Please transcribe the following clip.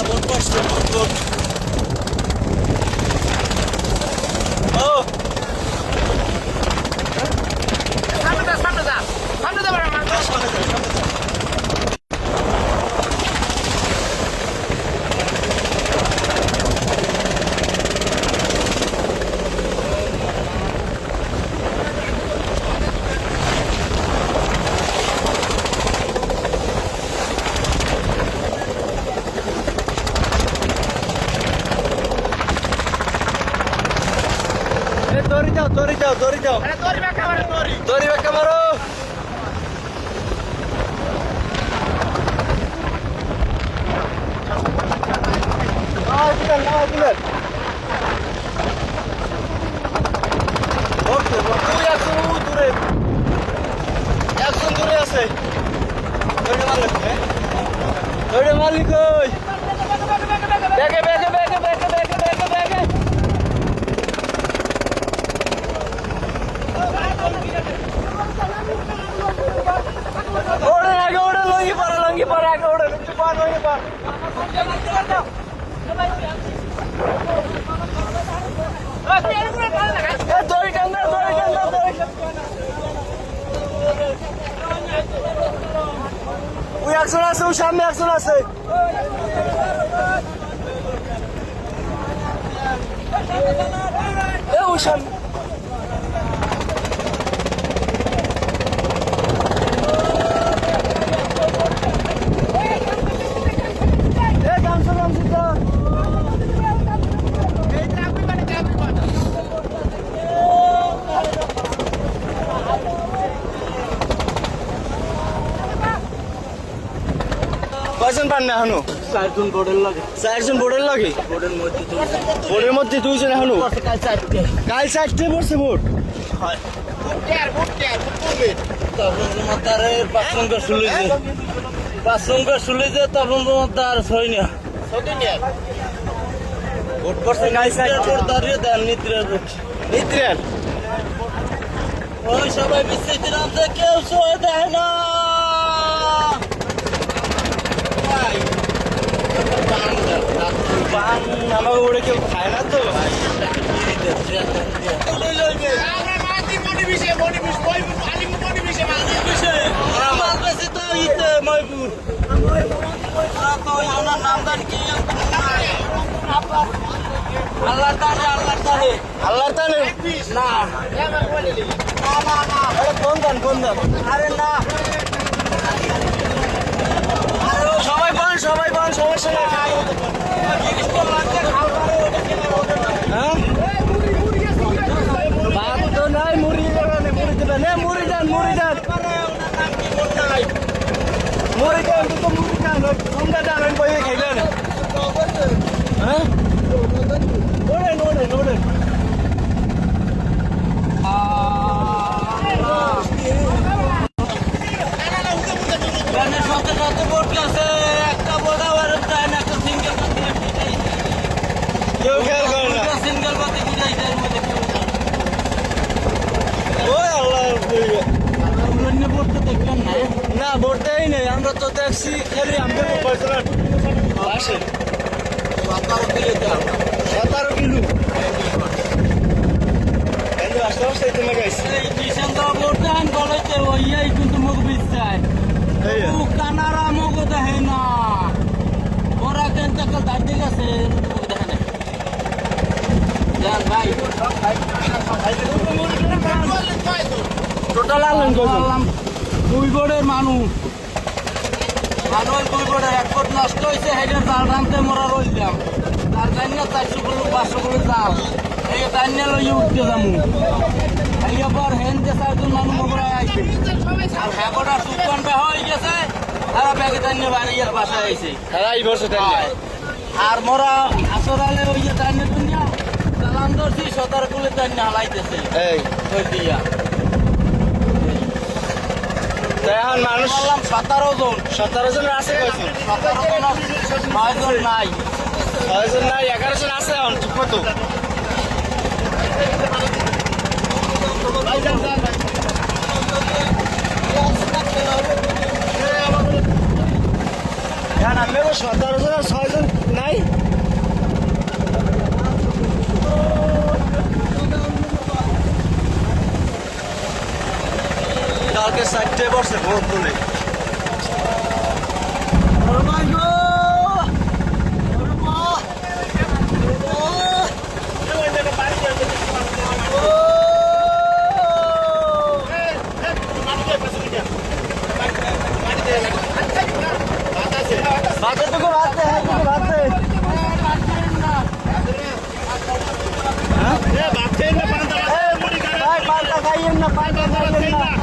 Boat পড়ছে boat. ও সামনে যা সামনে যা সামনে যা বাবা সামনে যাও, সামনে যাও। দৌড়ি যাও দৌড়ি যাও দৌড়ি যাও আরে তোরি বাকা মারে তোরি দৌড়ি বাঁকা মারো। তুই একজন দূরে একজন দূরে আছে। দৌড়ে মালিক দৌড়ে মালিক ওই ব্যাগে ব্যাগে ব্যাগে ব্যাগে ব্যাগে ব্যাগে ব্যাগে ওড়ে আগে ওড়ে লঙ্গি পাড়া আগে ওড়ে লঙ্গি পাড় দড়ি টান দাও দড়ি টান দাও দড়ি ওই একজন আছে ওই সামনে একজন আছে। এ ওই সামনে কয়জন পান না এখনো? চারজন বোর্ডের লাগে চারজন বোর্ডের লাগে। বোর্ডের মধ্যে দুইজন এখনো। কাল চারটে পড়ছে বোর্ড। তখন তোমার তার পাঁচ সংখ্যা শুলে যে তখন তোমার তার ছয় না বোর্ড পড়ছে কাল চারটে। দাঁড়িয়ে দেন নিদ্রার নিত্রের ওই সবাই বিশ্রাম যে কেউ শোয় দেয় না পান আমাকে ওরে কেউ খায় না তো। আল্লাহ তালে আল্লাহর তালে না কোন দান আরে না সবাই পান সমস্যা নাই। হ্যাঁ ভাত তো নাই মুড়ি দেবেন মুড়ি দেবেন মুড়ি দেন তো মুড়ি দেন কোনটা দেন আমি বই খাইলেন। হ্যাঁ নোড়েন গানের সাথে সাথে বোর্ড আছে একটা বোর্ড আবার যায় না একটা সিঙ্গেল পাতি কেউ খেয়াল করে না। সিঙ্গেল পাতি বুঝাইছে এর মধ্যে কেউ ওই আল্লাহ অন্য বোর্ড তো দেখবেন না না ভোট দেয় নেই আমরা তো দেখছি খালি আমাদের পার্সোনাল আসে 17 কিলো আসতে আসতে তুমি গাইছি এই কিষান তো বোর্ড দেন বলাইতে ওইয়াই কিন্তু মুখ বিছায় ও কানারা মুখ দেখে না ওরা কেন তক দাঁড়িয়ে গেছে মুখ দেখে না জান ভাই টোটাল আনলেন কত? বললাম দুই বোর্ডের মানুষ দুই বোর্ডের এক বোর্ড নষ্ট হয়েছে হেডের জাল রামতে মোরা রইলাম তার জানি না 400 কিলো 500 কিলো জাল এই জানি লই উঠতে যামু এই আবার হেন যে চারজন মানুষ মোরা আইছে আর হ্যাপটা সুপান বে হয়ে গেছে তারা ব্যাগে জানি বাড়ির বাসায় আইছে হ্যাঁ এই বছর আর মোরা আসরালে ওই যে জানি দুনিয়া চালান ধরছি 17 কিলো জানি হালাইতেছে এই ওই দিয়া এখন মানুষ বললাম 17 জন 17 জন আছে কয়জন? 17 জন 9 জন নাই 6 জন নাই 11 জন আছে এখন কত? হ্যাঁ আমি 17 জন আর 6 জন দুইটাই বসছে ভোট তুলে বাচ্চাটুকু ভাবতে হ্যাঁ কিছু ভাবতে ভাই পাল্টা খাইয়েন না পাল্টা খাইয়েন না